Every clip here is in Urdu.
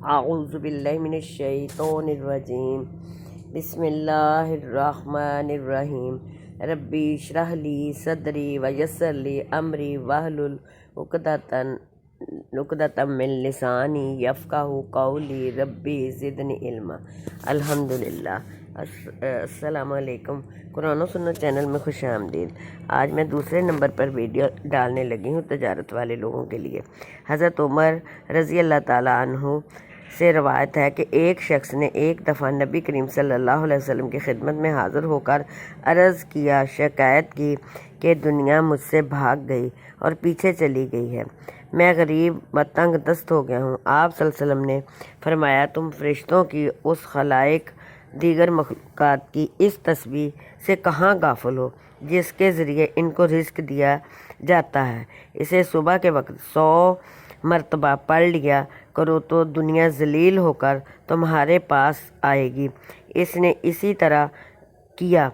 اعوذ باللہ من الشیطان الرجیم بسم اللہ الرحمن الرحیم ربی اشرح لی صدری ویسر لی امری واحلل عقدۃ من لسانی یفقہوا قولی ربی زدنی علما۔ الحمدللہ۔ السلام علیکم۔ قرآن و سنت چینل میں خوش آمدید۔ آج میں دوسرے نمبر پر ویڈیو ڈالنے لگی ہوں تجارت والے لوگوں کے لیے۔ حضرت عمر رضی اللہ تعالیٰ عنہ سے روایت ہے کہ ایک شخص نے ایک دفعہ نبی کریم صلی اللہ علیہ وسلم کی خدمت میں حاضر ہو کر عرض کیا، شکایت کی کہ دنیا مجھ سے بھاگ گئی اور پیچھے چلی گئی ہے، میں غریب و تنگ دست ہو گیا ہوں۔ آپ صلی اللہ علیہ وسلم نے فرمایا، تم فرشتوں کی اس خلائق دیگر مخلوقات کی اس تسبیح سے کہاں غافل ہو جس کے ذریعے ان کو رزق دیا جاتا ہے؟ اسے صبح کے وقت 100 مرتبہ پڑھ لیا کرو تو دنیا ذلیل ہو کر تمہارے پاس آئے گی۔ اس نے اسی طرح کیا۔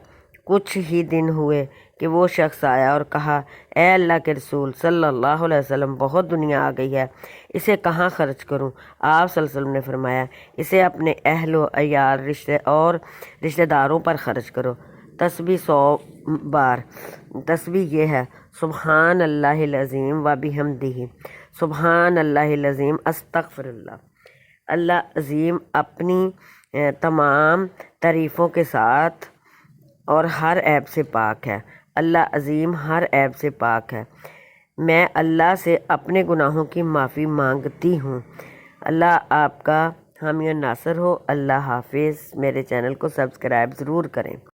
کچھ ہی دن ہوئے کہ وہ شخص آیا اور کہا، اے اللہ کے رسول صلی اللہ علیہ وسلم، بہت دنیا آ گئی ہے، اسے کہاں خرچ کروں؟ آپ صلی اللہ علیہ وسلم نے فرمایا، اسے اپنے اہل و عیال رشتہ داروں پر خرچ کرو۔ تسبیح 100 بار۔ تسبیح یہ ہے، سبحان اللہ العظیم و بحمدہ، سبحان اللہ العظیم، استغفر اللہ۔ اللہ عظیم اپنی تمام تعریفوں کے ساتھ اور ہر عیب سے پاک ہے۔ اللہ عظیم ہر عیب سے پاک ہے۔ میں اللہ سے اپنے گناہوں کی معافی مانگتی ہوں۔ اللہ آپ کا حامی و ناصر ہو۔ اللہ حافظ۔ میرے چینل کو سبسکرائب ضرور کریں۔